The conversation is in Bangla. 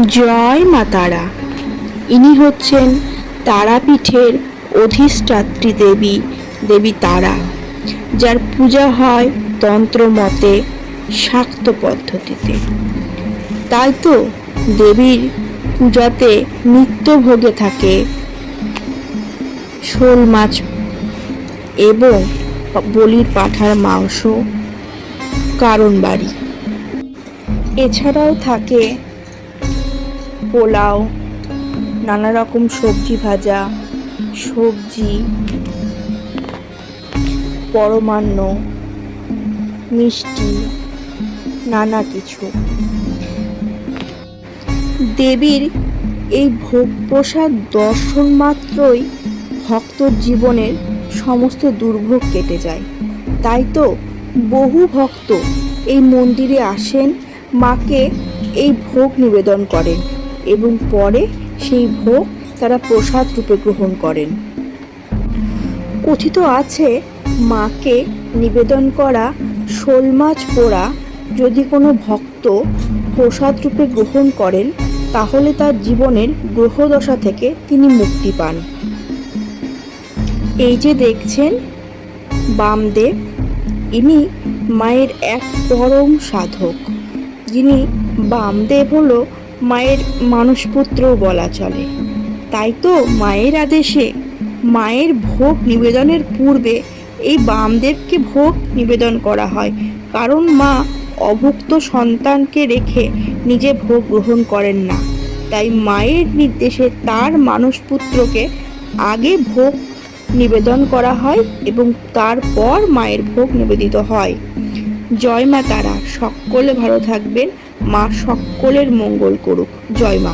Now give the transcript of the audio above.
জয় মা তারা। ইনি হচ্ছেন তারাপীঠের অধিষ্ঠাত্রী দেবী, দেবী তারা, যার পূজা হয় তন্ত্র মতে শাক্ত পদ্ধতিতে। তাই তো দেবীর পূজাতে নিত্য ভোগে থাকে শোল মাছ এবং বলির পাঁঠার মাংস, কারণ বাড়ি। এছাড়াও থাকে পোলাও, নানা রকম সবজি ভাজা, সবজি, পরমান্ন, মিষ্টি, নানা কিছু। দেবীর এই ভোগ প্রসাদ দর্শন মাত্রই ভক্তর জীবনের সমস্ত দুর্ভোগ কেটে যায়। তাই তো বহু ভক্ত এই মন্দিরে আসেন, মাকে এই ভোগ নিবেদন করেন এবং পরে সেই ভোগ তারা প্রসাদ রূপে গ্রহণ করেন। কথিত আছে, মাকে নিবেদন করা শোল মাছ পোড়া যদি কোনো ভক্ত প্রসাদ রূপে গ্রহণ করেন, তাহলে তার জীবনের গ্রহদশা থেকে তিনি মুক্তি পান। এই যে দেখছেন বামদেব, ইনি মায়ের এক পরম সাধক। যিনি বামদেব হলো মায়ের মানসপুত্রও বলা চলে। তাই তো মায়ের আদেশে মায়ের ভোগ নিবেদনের পূর্বে এই বামদেবকে ভোগ নিবেদন করা হয়, কারণ মা অভুক্ত সন্তানকে রেখে নিজে ভোগ গ্রহণ করেন না। তাই মায়ের নির্দেশে তার মানসপুত্রকে আগে ভোগ নিবেদন করা হয় এবং তারপর মায়ের ভোগ নিবেদিত হয়। জয় মা তারা। সকলে ভালো থাকবেন, মা সকলের মঙ্গল করুক। জয় মা।